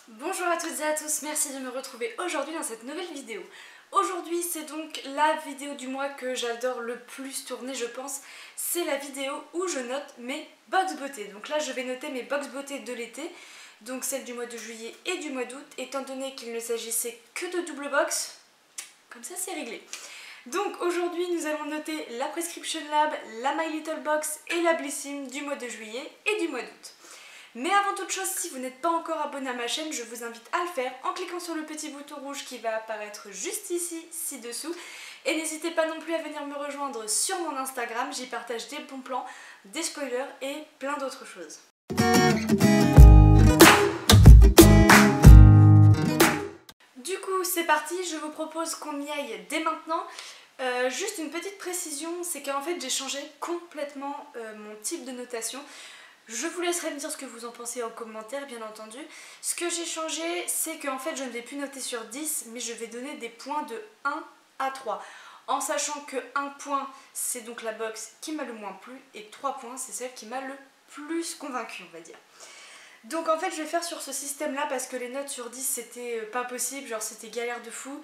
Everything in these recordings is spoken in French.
Bonjour à toutes et à tous, merci de me retrouver aujourd'hui dans cette nouvelle vidéo. Aujourd'hui c'est donc la vidéo du mois que j'adore le plus tourner je pense. C'est la vidéo où je note mes box beauté. Donc là je vais noter mes box beauté de l'été, donc celles du mois de juillet et du mois d'août, étant donné qu'il ne s'agissait que de double box, comme ça c'est réglé. Donc aujourd'hui nous allons noter la Prescription Lab, la My Little Box et la Blissim du mois de juillet et du mois d'août. Mais avant toute chose, si vous n'êtes pas encore abonné à ma chaîne, je vous invite à le faire en cliquant sur le petit bouton rouge qui va apparaître juste ici, ci-dessous. Et n'hésitez pas non plus à venir me rejoindre sur mon Instagram, j'y partage des bons plans, des spoilers et plein d'autres choses. Du coup, c'est parti, je vous propose qu'on y aille dès maintenant. Juste une petite précision, c'est qu'en fait j'ai changé complètement mon type de notation. Je vous laisserai me dire ce que vous en pensez en commentaire, bien entendu. Ce que j'ai changé, c'est qu'en fait je ne vais plus noter sur 10, mais je vais donner des points de 1 à 3. En sachant que 1 point, c'est donc la box qui m'a le moins plu, et 3 points, c'est celle qui m'a le plus convaincu, on va dire. Donc en fait je vais faire sur ce système là parce que les notes sur 10 c'était pas possible, genre c'était galère de fou.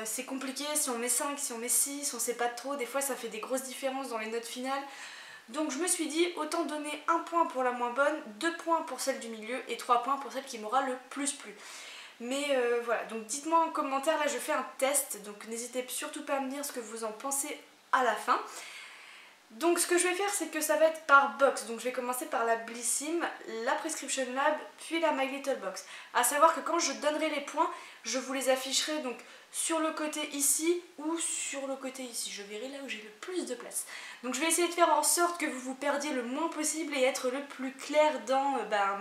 C'est compliqué, si on met 5, si on met 6, on sait pas trop, des fois ça fait des grosses différences dans les notes finales. Donc je me suis dit autant donner 1 point pour la moins bonne, 2 points pour celle du milieu et 3 points pour celle qui m'aura le plus plu. Mais voilà, donc dites-moi en commentaire, là je fais un test, donc n'hésitez surtout pas à me dire ce que vous en pensez à la fin. Donc ce que je vais faire c'est que ça va être par box, donc je vais commencer par la Blissim, la Prescription Lab, puis la My Little Box. A savoir que quand je donnerai les points, je vous les afficherai donc sur le côté ici ou sur le côté ici, je verrai là où j'ai le plus de place. Donc je vais essayer de faire en sorte que vous vous perdiez le moins possible et être le plus clair dans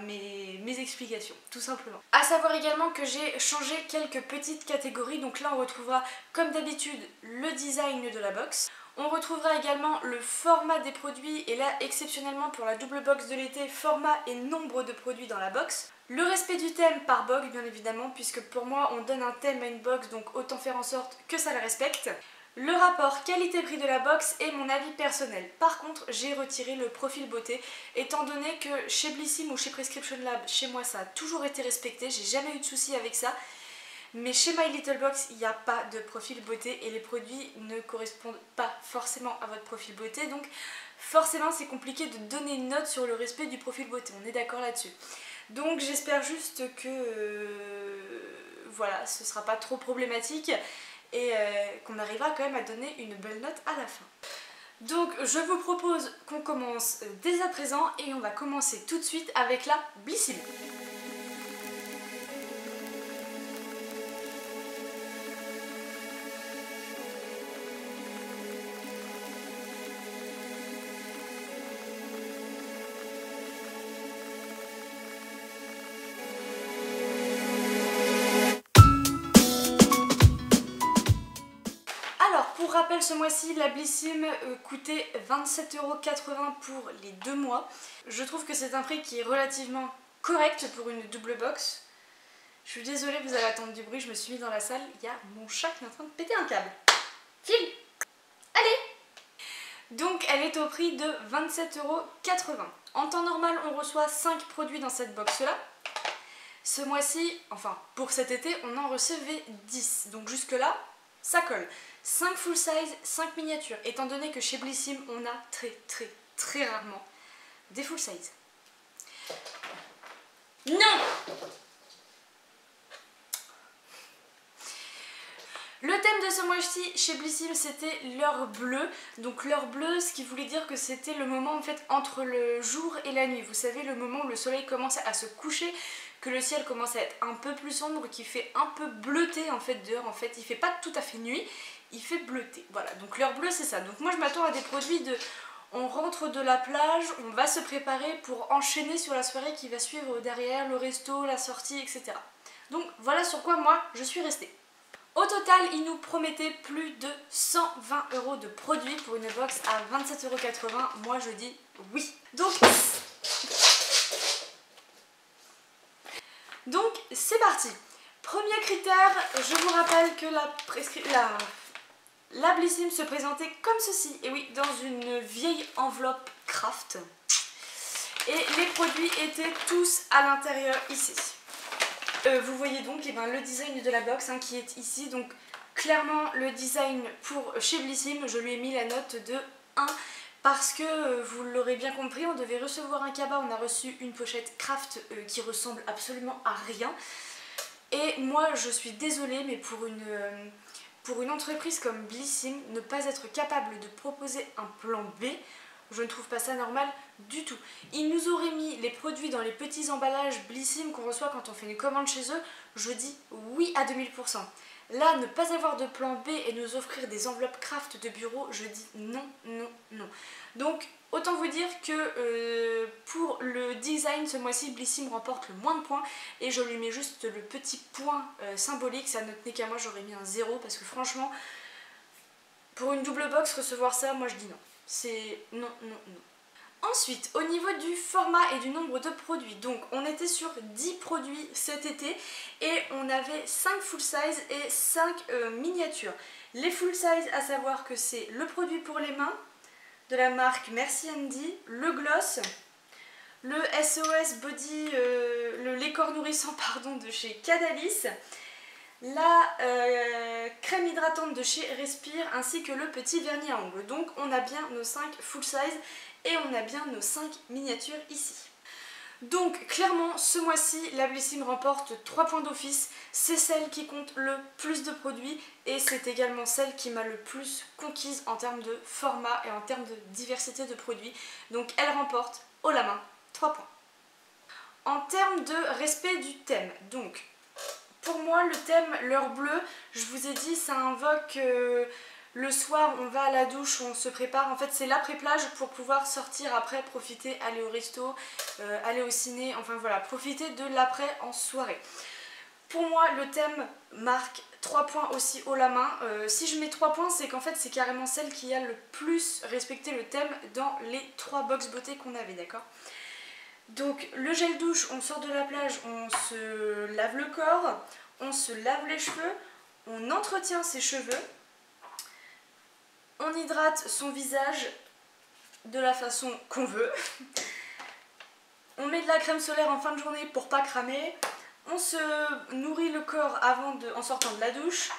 mes explications, tout simplement. A savoir également que j'ai changé quelques petites catégories, donc là on retrouvera comme d'habitude le design de la box. On retrouvera également le format des produits et là exceptionnellement pour la double box de l'été, format et nombre de produits dans la box. Le respect du thème par box bien évidemment puisque pour moi on donne un thème à une box donc autant faire en sorte que ça le respecte. Le rapport qualité-prix de la box et mon avis personnel. Par contre j'ai retiré le profil beauté étant donné que chez Blissim ou chez Prescription Lab, chez moi ça a toujours été respecté, j'ai jamais eu de soucis avec ça. Mais chez My Little Box, il n'y a pas de profil beauté et les produits ne correspondent pas forcément à votre profil beauté. Donc forcément c'est compliqué de donner une note sur le respect du profil beauté, on est d'accord là-dessus. Donc j'espère juste que voilà, ce sera pas trop problématique et qu'on arrivera quand même à donner une belle note à la fin. Donc je vous propose qu'on commence dès à présent et on va commencer tout de suite avec la Blissim. Pour rappel, ce mois-ci, la Blissim coûtait 27,80 € pour les 2 mois. Je trouve que c'est un prix qui est relativement correct pour une double box. Je suis désolée, vous allez attendre du bruit, je me suis mise dans la salle, il y a mon chat qui est en train de péter un câble. File! Allez! Donc elle est au prix de 27,80 €. En temps normal, on reçoit 5 produits dans cette box-là. Ce mois-ci, enfin pour cet été, on en recevait 10. Donc jusque-là, ça colle. 5 full size, 5 miniatures. Étant donné que chez Blissim, on a très rarement des full size. Non! Le thème de ce mois-ci chez Blissim, c'était l'heure bleue. Donc l'heure bleue, ce qui voulait dire que c'était le moment en fait entre le jour et la nuit. Vous savez, le moment où le soleil commence à se coucher, que le ciel commence à être un peu plus sombre, qui fait un peu bleuter en fait dehors. En fait, il fait pas tout à fait nuit, il fait bleuter. Voilà, donc l'heure bleue c'est ça. Donc moi je m'attends à des produits de... On rentre de la plage, on va se préparer pour enchaîner sur la soirée qui va suivre derrière, le resto, la sortie, etc. Donc voilà sur quoi moi je suis restée. Au total, il nous promettait plus de 120 € de produits pour une box à 27,80 €. Moi je dis oui. Donc c'est parti. Premier critère, je vous rappelle que la Blissim se présentait comme ceci. Et oui, dans une vieille enveloppe craft. Et les produits étaient tous à l'intérieur ici. vous voyez donc le design de la box qui est ici. Donc clairement le design pour chez Blissim, je lui ai mis la note de 1 parce que vous l'aurez bien compris, on devait recevoir un cabas, on a reçu une pochette craft qui ressemble absolument à rien. Et moi je suis désolée, mais pour une entreprise comme Blissim, ne pas être capable de proposer un plan B, je ne trouve pas ça normal du tout. Ils nous auraient mis les produits dans les petits emballages Blissim qu'on reçoit quand on fait une commande chez eux, je dis oui à 2000%. Là, ne pas avoir de plan B et nous offrir des enveloppes craft de bureau, je dis non, non, non. Donc, autant vous dire que pour le design, ce mois-ci, Blissim remporte le moins de points et je lui mets juste le petit point symbolique. Ça ne tenait qu'à moi, j'aurais mis un 0 parce que franchement, pour une double box, recevoir ça, moi je dis non. C'est non, non, non. Ensuite, au niveau du format et du nombre de produits, donc on était sur 10 produits cet été et on avait 5 full size et 5 miniatures. Les full size, à savoir que c'est le produit pour les mains de la marque Merci Andy, le gloss, le SOS Body, le lait corps nourrissant pardon, de chez Cadalis, la crème hydratante de chez Respire ainsi que le petit vernis à ongles. Donc on a bien nos 5 full size et on a bien nos 5 miniatures ici. Donc clairement ce mois-ci la Blissim remporte 3 points d'office. C'est celle qui compte le plus de produits et c'est également celle qui m'a le plus conquise en termes de format et en termes de diversité de produits. Donc elle remporte haut la main 3 points. En termes de respect du thème, donc pour moi le thème l'heure bleue, je vous ai dit ça invoque le soir on va à la douche, on se prépare, en fait c'est l'après-plage pour pouvoir sortir après, profiter, aller au resto, aller au ciné, enfin voilà, profiter de l'après en soirée. Pour moi le thème marque 3 points aussi haut la main. Si je mets 3 points c'est qu'en fait c'est carrément celle qui a le plus respecté le thème dans les 3 box beauté qu'on avait, d'accord? Donc le gel douche, on sort de la plage, on se lave le corps, on se lave les cheveux, on entretient ses cheveux, on hydrate son visage de la façon qu'on veut, on met de la crème solaire en fin de journée pour pas cramer, on se nourrit le corps en sortant de la douche,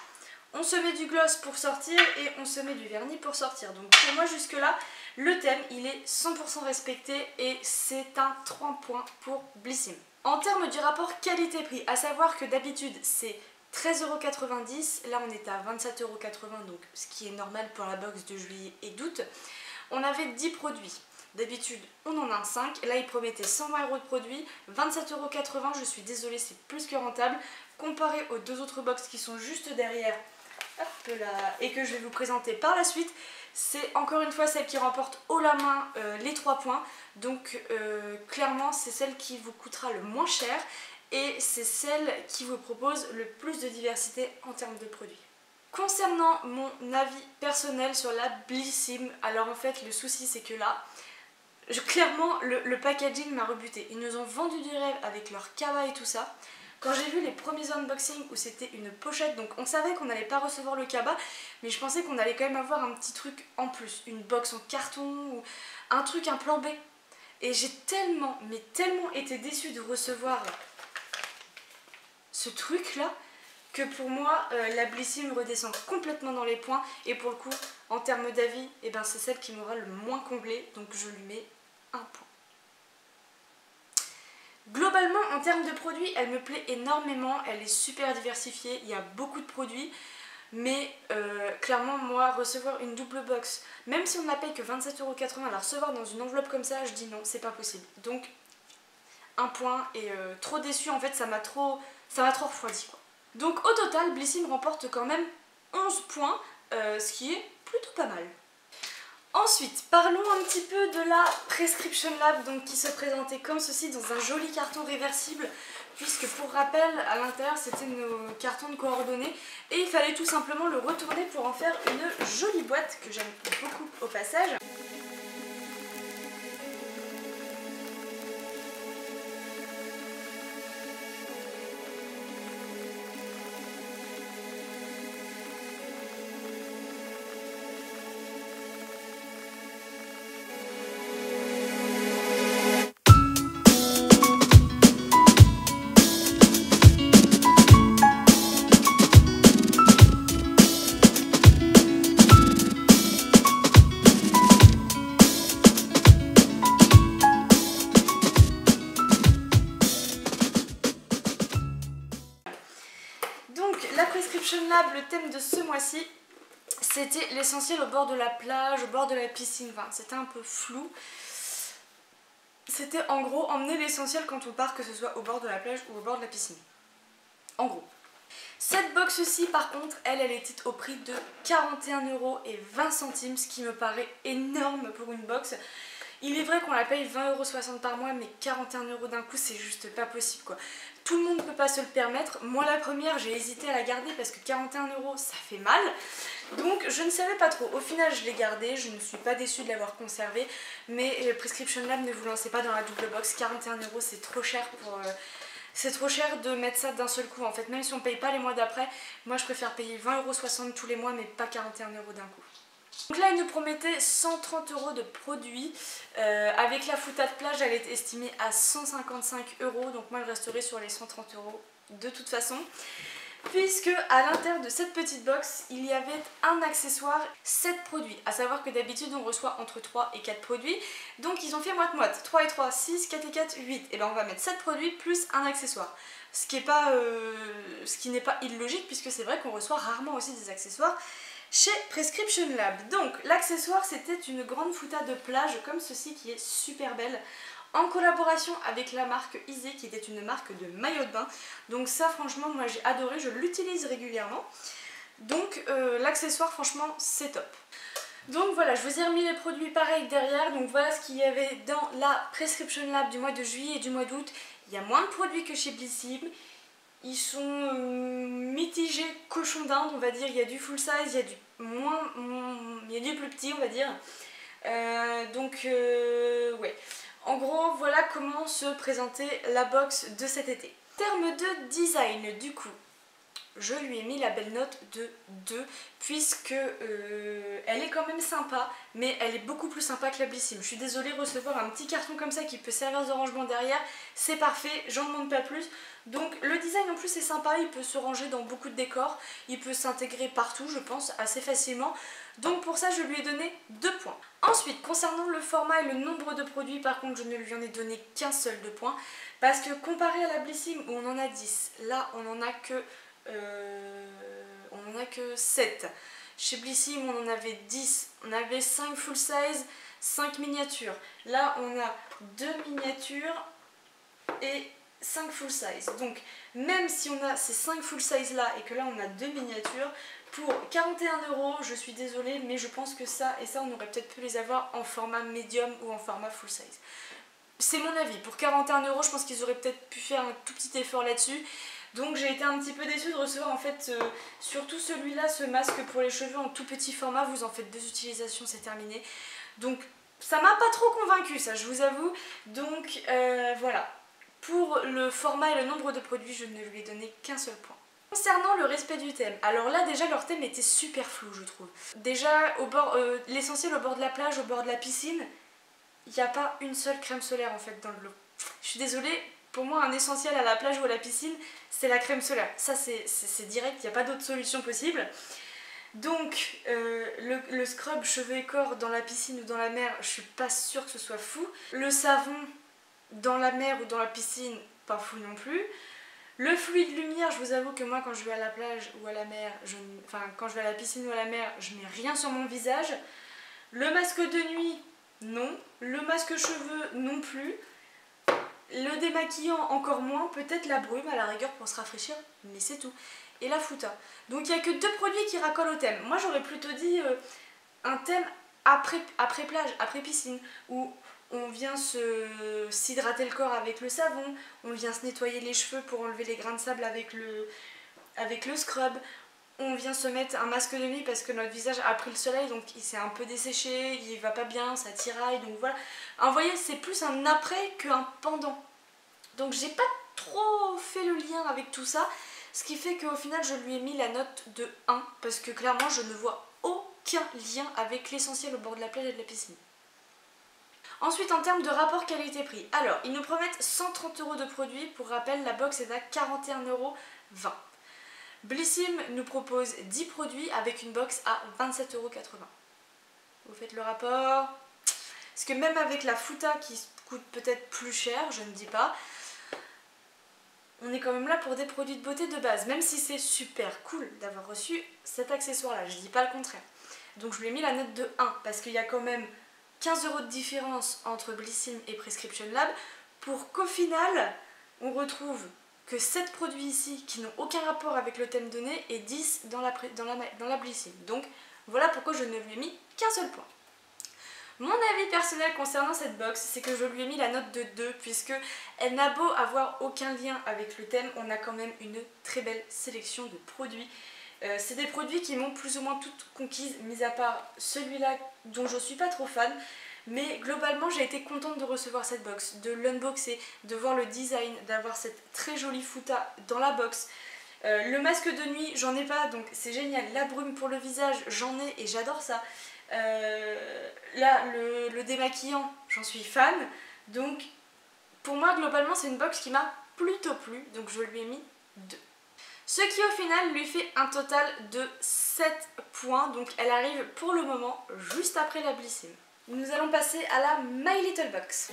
on se met du gloss pour sortir et on se met du vernis pour sortir. Donc pour moi jusque là, le thème il est 100% respecté et c'est un 3 points pour Blissim. En termes du rapport qualité-prix, à savoir que d'habitude c'est 13,90 €, là on est à 27,80 €, donc ce qui est normal pour la box de juillet et d'août. On avait 10 produits. D'habitude on en a 5, là il promettait 120 € de produits, 27,80 €, je suis désolée, c'est plus que rentable. Comparé aux 2 autres box qui sont juste derrière, hop là, et que je vais vous présenter par la suite, c'est encore une fois celle qui remporte haut la main les 3 points. Donc clairement c'est celle qui vous coûtera le moins cher et c'est celle qui vous propose le plus de diversité en termes de produits. Concernant mon avis personnel sur la Blissim, alors en fait le souci c'est que là, clairement le packaging m'a rebuté. Ils nous ont vendu du rêve avec leur cabas et tout ça. Quand j'ai vu les premiers unboxings où c'était une pochette, donc on savait qu'on n'allait pas recevoir le cabas, mais je pensais qu'on allait quand même avoir un petit truc en plus, une box en carton ou un truc, un plan B. Et j'ai tellement, mais tellement été déçue de recevoir ce truc là que pour moi la Blissim redescend complètement dans les points et pour le coup en termes d'avis, eh ben, c'est celle qui m'aura le moins comblé, donc je lui mets 1 point. Globalement, en termes de produits, elle me plaît énormément, elle est super diversifiée, il y a beaucoup de produits, mais clairement, moi, recevoir une double box, même si on ne la paye que 27,80 €, la recevoir dans une enveloppe comme ça, je dis non, c'est pas possible. Donc, 1 point et trop déçue, en fait, ça m'a trop refroidi, quoi. Donc, au total, Blissim remporte quand même 11 points, ce qui est plutôt pas mal. Ensuite, parlons un petit peu de la Prescription Lab, donc qui se présentait comme ceci dans un joli carton réversible, puisque pour rappel, à l'intérieur c'était nos cartons de coordonnées et il fallait tout simplement le retourner pour en faire une jolie boîte que j'aime beaucoup au passage. Prescription Lab, le thème de ce mois-ci, c'était l'essentiel au bord de la plage, au bord de la piscine. Enfin, c'était un peu flou. C'était en gros emmener l'essentiel quand on part, que ce soit au bord de la plage ou au bord de la piscine. En gros. Cette box-ci, par contre, elle était au prix de 41,20 €, ce qui me paraît énorme pour une box. Il est vrai qu'on la paye 20,60 € par mois, mais 41 € d'un coup, c'est juste pas possible quoi. Tout le monde ne peut pas se le permettre. Moi, la première, j'ai hésité à la garder parce que 41 € ça fait mal. Donc, je ne savais pas trop. Au final, je l'ai gardée. Je ne suis pas déçue de l'avoir conservée. Mais Prescription Lab, ne vous lancez pas dans la double box. 41 € c'est trop cher pour. C'est trop cher de mettre ça d'un seul coup. En fait, même si on paye pas les mois d'après, moi je préfère payer 20,60 € tous les mois, mais pas 41 € d'un coup. Donc là, il nous promettait 130 € de produits. Avec la fouta de plage, elle est estimée à 155 €. Donc moi, je resterai sur les 130 € de toute façon. Puisque à l'intérieur de cette petite box, il y avait un accessoire, 7 produits. À savoir que d'habitude, on reçoit entre 3 et 4 produits. Donc ils ont fait moite-moite. 3 et 3, 6, 4 et 4, 8. Et bien on va mettre 7 produits plus un accessoire. Ce qui n'est pas illogique, puisque c'est vrai qu'on reçoit rarement aussi des accessoires chez Prescription Lab. Donc l'accessoire, c'était une grande fouta de plage comme ceci qui est super belle, en collaboration avec la marque Isée, qui était une marque de maillot de bain. Donc ça, franchement, moi j'ai adoré, je l'utilise régulièrement. Donc l'accessoire, franchement, c'est top. Donc voilà, je vous ai remis les produits pareils derrière. Donc voilà ce qu'il y avait dans la Prescription Lab du mois de juillet et du mois d'août. Il y a moins de produits que chez Blissim. Ils sont mitigés cochon d'Inde, on va dire. Il y a du full size, il y a il y a du plus petit, on va dire. Ouais. En gros, voilà comment se présentait la box de cet été. En termes de design, du coup, je lui ai mis la belle note de 2 puisque elle est quand même sympa, mais elle est beaucoup plus sympa que la Blissim. Je suis désolée, recevoir un petit carton comme ça qui peut servir de rangement derrière, c'est parfait, j'en demande pas plus. Donc le design en plus est sympa, il peut se ranger dans beaucoup de décors, il peut s'intégrer partout je pense assez facilement. Donc pour ça je lui ai donné 2 points. Ensuite concernant le format et le nombre de produits, par contre je ne lui en ai donné qu'un seul 2 points. Parce que comparé à la Blissim où on en a 10, là on en a que 7. Chez Blissim on en avait 10, on avait 5 full size, 5 miniatures. Là on a 2 miniatures et 5 full size. Donc même si on a ces 5 full size là et que là on a 2 miniatures, pour 41 €, je suis désolée, mais je pense que ça et ça on aurait peut-être pu les avoir en format medium ou en format full size. C'est mon avis, pour 41 €, je pense qu'ils auraient peut-être pu faire un tout petit effort là-dessus. Donc j'ai été un petit peu déçue de recevoir en fait surtout celui-là, ce masque pour les cheveux en tout petit format. Vous en faites 2 utilisations, c'est terminé. Donc ça m'a pas trop convaincue ça, je vous avoue. Donc voilà. Pour le format et le nombre de produits, je ne lui ai donné qu'un seul point. Concernant le respect du thème, alors là déjà leur thème était super flou je trouve. Déjà l'essentiel au bord de la plage, au bord de la piscine, il n'y a pas une seule crème solaire en fait dans le lot. Je suis désolée, pour moi un essentiel à la plage ou à la piscine, c'est la crème solaire. Ça c'est direct, il n'y a pas d'autre solution possible. Donc le scrub cheveux et corps dans la piscine ou dans la mer, je suis pas sûre que ce soit fou. Le savon dans la mer ou dans la piscine, pas fou non plus. Le fluide lumière, je vous avoue que moi quand je vais à la plage ou à la mer, quand je vais à la piscine ou à la mer, je mets rien sur mon visage. Le masque de nuit, non. Le masque cheveux, non plus. Le démaquillant, encore moins. Peut-être la brume à la rigueur pour se rafraîchir, mais c'est tout. Et la fouta. Donc il n'y a que 2 produits qui racolent au thème. Moi j'aurais plutôt dit un thème après plage, après piscine, où on vient s'hydrater le corps avec le savon, on vient se nettoyer les cheveux pour enlever les grains de sable avec le scrub, on vient se mettre un masque de nuit parce que notre visage a pris le soleil, donc il s'est un peu desséché, il va pas bien, ça tiraille, donc voilà. Alors, vous voyez, c'est plus un après qu'un pendant. Donc j'ai pas trop fait le lien avec tout ça, ce qui fait qu'au final je lui ai mis la note de 1, parce que clairement je ne vois aucun lien avec l'essentiel au bord de la plage et de la piscine. Ensuite, en termes de rapport qualité-prix, alors ils nous promettent 130 € de produits. Pour rappel, la box est à 41,20 €. Blissim nous propose 10 produits avec une box à 27,80 €. Vous faites le rapport. Parce que même avec la fouta qui coûte peut-être plus cher, je ne dis pas, on est quand même là pour des produits de beauté de base, même si c'est super cool d'avoir reçu cet accessoire-là, je dis pas le contraire. Donc je lui ai mis la note de 1, parce qu'il y a quand même 15 € de différence entre Blissim et Prescription Lab, pour qu'au final, on retrouve que 7 produits ici qui n'ont aucun rapport avec le thème donné et 10 dans la Blissim. Donc voilà pourquoi je ne lui ai mis qu'un seul point. Mon avis personnel concernant cette box, c'est que je lui ai mis la note de 2, puisque elle n'a beau avoir aucun lien avec le thème, on a quand même une très belle sélection de produits. C'est des produits qui m'ont plus ou moins toutes conquises, mis à part celui-là dont je suis pas trop fan. Mais globalement, j'ai été contente de recevoir cette box, de l'unboxer, de voir le design, d'avoir cette très jolie fouta dans la box. Le masque de nuit, j'en ai pas, donc c'est génial. La brume pour le visage, j'en ai et j'adore ça. Là, le démaquillant, j'en suis fan. Donc, pour moi, globalement, c'est une box qui m'a plutôt plu. Donc, je lui ai mis 2. Ce qui, au final, lui fait un total de 7 points. Donc, elle arrive pour le moment juste après la Blissim. Nous allons passer à la My Little Box.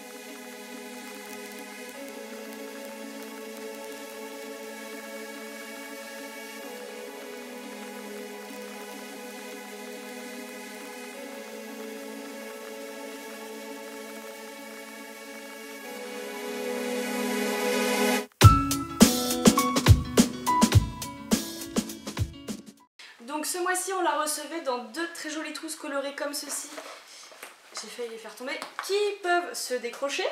Donc ce mois-ci on la recevait dans 2 très jolies trousses colorées comme ceci. J'ai failli les faire tomber, qui peuvent se décrocher,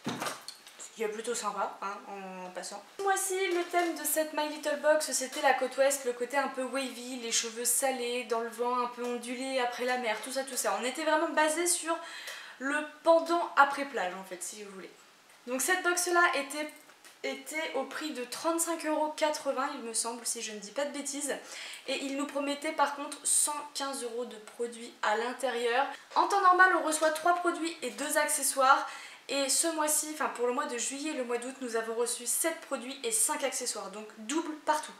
ce qui est plutôt sympa hein, en passant. Ce mois-ci, le thème de cette My Little Box, c'était la côte ouest, le côté un peu wavy, les cheveux salés, dans le vent, un peu ondulés après la mer, tout ça, tout ça. On était vraiment basé sur le pendant après plage en fait, si vous voulez. Donc cette box-là était au prix de 35,80 € il me semble, si je ne dis pas de bêtises, et il nous promettait par contre 115 € de produits à l'intérieur. En temps normal on reçoit 3 produits et 2 accessoires, et ce mois-ci, enfin pour le mois de juillet et le mois d'août, nous avons reçu 7 produits et 5 accessoires, donc double partout.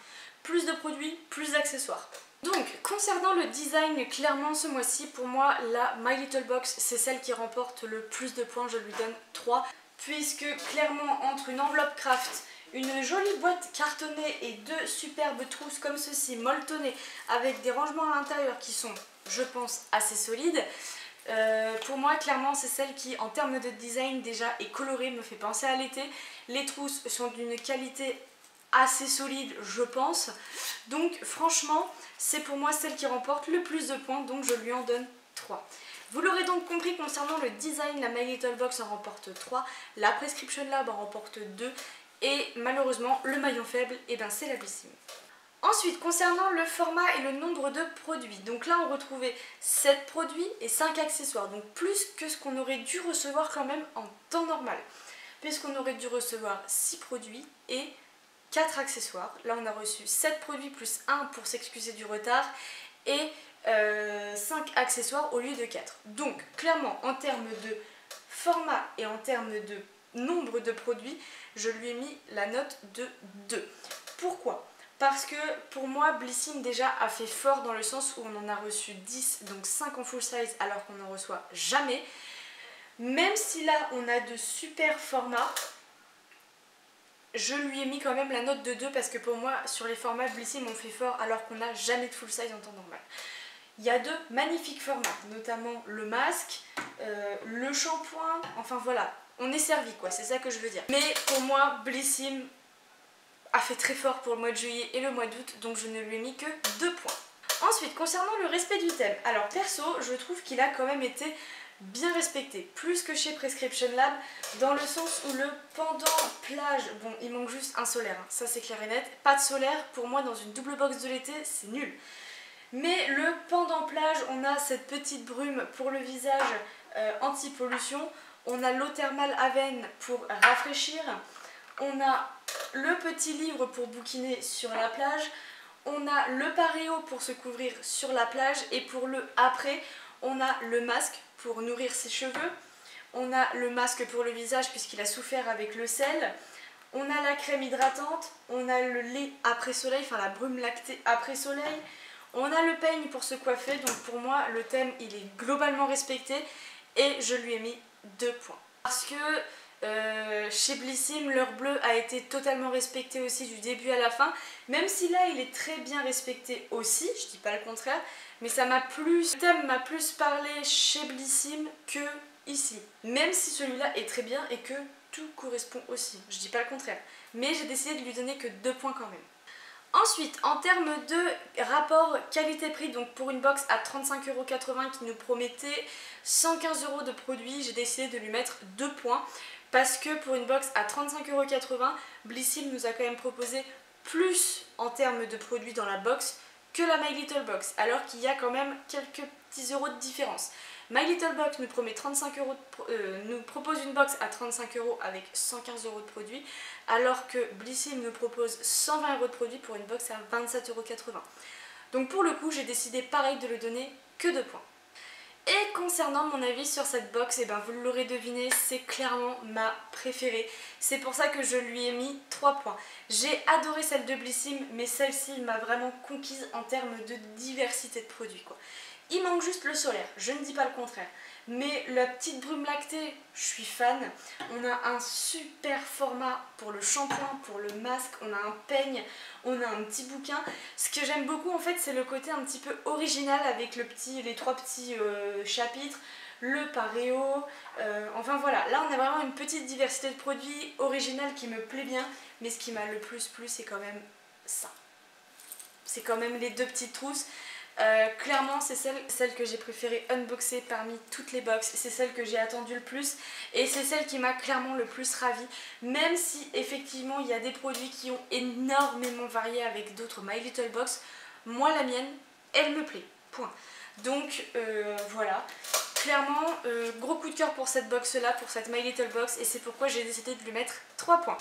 Plus de produits, plus d'accessoires. Donc concernant le design, clairement ce mois-ci pour moi la My Little Box c'est celle qui remporte le plus de points, je lui donne 3. Puisque clairement entre une enveloppe craft, une jolie boîte cartonnée et 2 superbes trousses comme ceci, molletonnées, avec des rangements à l'intérieur qui sont, je pense, assez solides, pour moi clairement c'est celle qui en termes de design déjà est colorée, me fait penser à l'été. Les trousses sont d'une qualité assez solide je pense, donc franchement c'est pour moi celle qui remporte le plus de points, donc je lui en donne 3. Vous l'aurez donc compris, concernant le design, la My Little Box en remporte 3, la Prescription Lab en remporte 2 et malheureusement le maillon faible, et ben c'est la Blissim. Ensuite, concernant le format et le nombre de produits, donc là on retrouvait 7 produits et 5 accessoires, donc plus que ce qu'on aurait dû recevoir quand même en temps normal, puisqu'on aurait dû recevoir 6 produits et 4 accessoires. Là on a reçu 7 produits plus 1 pour s'excuser du retard et 5 accessoires au lieu de 4. Donc clairement en termes de format et en termes de nombre de produits, je lui ai mis la note de 2. Pourquoi ? Parce que pour moi Blissim déjà a fait fort dans le sens où on en a reçu 10, donc 5 en full size alors qu'on n'en reçoit jamais. Même si là on a de super formats, je lui ai mis quand même la note de 2 parce que pour moi sur les formats Blissim on fait fort alors qu'on n'a jamais de full size en temps normal. Il y a de magnifiques formats, notamment le masque, le shampoing, enfin voilà, on est servi quoi, c'est ça que je veux dire. Mais pour moi, Blissim a fait très fort pour le mois de juillet et le mois d'août, donc je ne lui ai mis que 2 points. Ensuite, concernant le respect du thème, alors perso, je trouve qu'il a quand même été bien respecté, plus que chez Prescription Lab, dans le sens où le pendant plage, bon il manque juste un solaire, hein, ça c'est clair et net, pas de solaire, pour moi dans une double box de l'été, c'est nul. Mais le pendant plage, on a cette petite brume pour le visage anti-pollution, on a l'eau thermale Aven pour rafraîchir, on a le petit livre pour bouquiner sur la plage, on a le paréo pour se couvrir sur la plage et pour le après, on a le masque pour nourrir ses cheveux, on a le masque pour le visage puisqu'il a souffert avec le sel, on a la crème hydratante, on a le lait après soleil, enfin la brume lactée après soleil, on a le peigne pour se coiffer, donc pour moi le thème il est globalement respecté et je lui ai mis 2 points. Parce que Chez Blissim, l'heure bleue a été totalement respectée aussi du début à la fin, même si là il est très bien respecté aussi, je dis pas le contraire, mais le thème m'a plus parlé chez Blissim que ici, même si celui-là est très bien et que tout correspond aussi, je dis pas le contraire, mais j'ai décidé de lui donner que 2 points quand même. Ensuite, en termes de rapport qualité-prix, donc pour une box à 35,80€ qui nous promettait 115€ de produits, j'ai décidé de lui mettre 2 points. Parce que pour une box à 35,80€, Blissim nous a quand même proposé plus en termes de produits dans la box que la My Little Box, alors qu'il y a quand même quelques petits euros de différence. My Little Box nous propose une box à 35€ avec 115€ de produits, alors que Blissim nous propose 120€ de produits pour une box à 27,80€. Donc pour le coup, j'ai décidé pareil de lui donner que 2 points. Et concernant mon avis sur cette box, et ben vous l'aurez deviné, c'est clairement ma préférée. C'est pour ça que je lui ai mis 3 points. J'ai adoré celle de Blissim, mais celle-ci m'a vraiment conquise en termes de diversité de produits, quoi. Il manque juste le solaire, je ne dis pas le contraire. Mais la petite brume lactée, je suis fan. On a un super format pour le shampoing, pour le masque, on a un peigne, on a un petit bouquin. Ce que j'aime beaucoup en fait, c'est le côté un petit peu original avec les 3 petits chapitres, le paréo, enfin voilà. Là on a vraiment une petite diversité de produits originale qui me plaît bien, mais ce qui m'a le plus plu, c'est quand même ça. C'est quand même les 2 petites trousses. Clairement c'est celle que j'ai préféré unboxer parmi toutes les box, c'est celle que j'ai attendue le plus et c'est celle qui m'a clairement le plus ravie, même si effectivement il y a des produits qui ont énormément varié avec d'autres My Little Box. Moi la mienne, elle me plaît, point. Donc voilà, clairement gros coup de cœur pour cette box là, pour cette My Little Box, et c'est pourquoi j'ai décidé de lui mettre 3 points.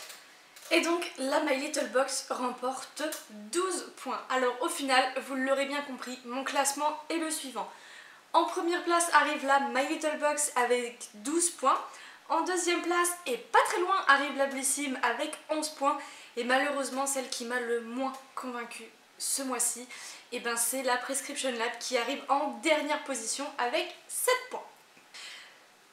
Et donc la My Little Box remporte 12 points. Alors au final, vous l'aurez bien compris, mon classement est le suivant. En première place arrive la My Little Box avec 12 points. En deuxième place, et pas très loin, arrive la Blissim avec 11 points. Et malheureusement, celle qui m'a le moins convaincue ce mois-ci, et ben c'est la Prescription Lab qui arrive en dernière position avec 7 points.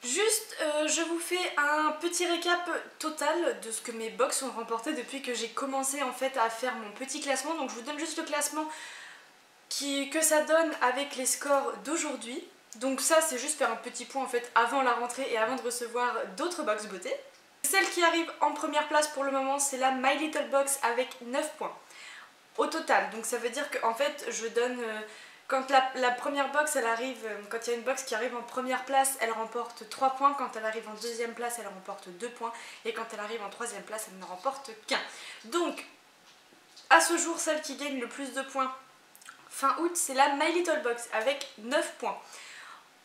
Juste, je vous fais un petit récap total de ce que mes box ont remporté depuis que j'ai commencé en fait à faire mon petit classement. Donc je vous donne juste le classement que ça donne avec les scores d'aujourd'hui. Donc ça c'est juste faire un petit point en fait avant la rentrée et avant de recevoir d'autres box beauté. Celle qui arrive en première place pour le moment, c'est la My Little Box avec 9 points au total. Donc ça veut dire qu'en fait je donne... Quand la première box elle arrive, quand il y a une box qui arrive en première place, elle remporte 3 points. Quand elle arrive en deuxième place, elle remporte 2 points. Et quand elle arrive en troisième place, elle ne remporte qu'un. Donc, à ce jour, celle qui gagne le plus de points fin août, c'est la My Little Box avec 9 points.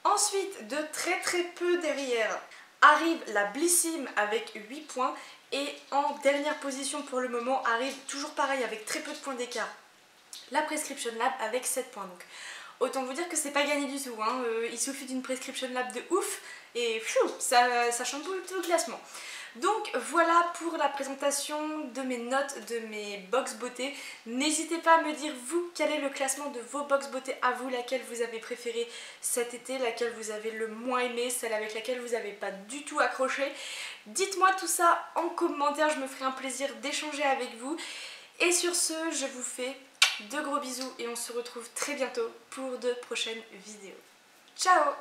Ensuite, de très peu derrière, arrive la Blissim avec 8 points. Et en dernière position pour le moment, arrive toujours pareil avec très peu de points d'écart, la Prescription Lab avec 7 points. Donc autant vous dire que c'est pas gagné du tout, hein. Il suffit d'une Prescription Lab de ouf et ça chamboule tout le classement. Donc voilà pour la présentation de mes notes de mes box beauté. N'hésitez pas à me dire vous quel est le classement de vos box beauté à vous, laquelle vous avez préférée cet été, laquelle vous avez le moins aimé, celle avec laquelle vous n'avez pas du tout accroché. Dites-moi tout ça en commentaire, je me ferai un plaisir d'échanger avec vous. Et sur ce, je vous fais de gros bisous et on se retrouve très bientôt pour de prochaines vidéos. Ciao!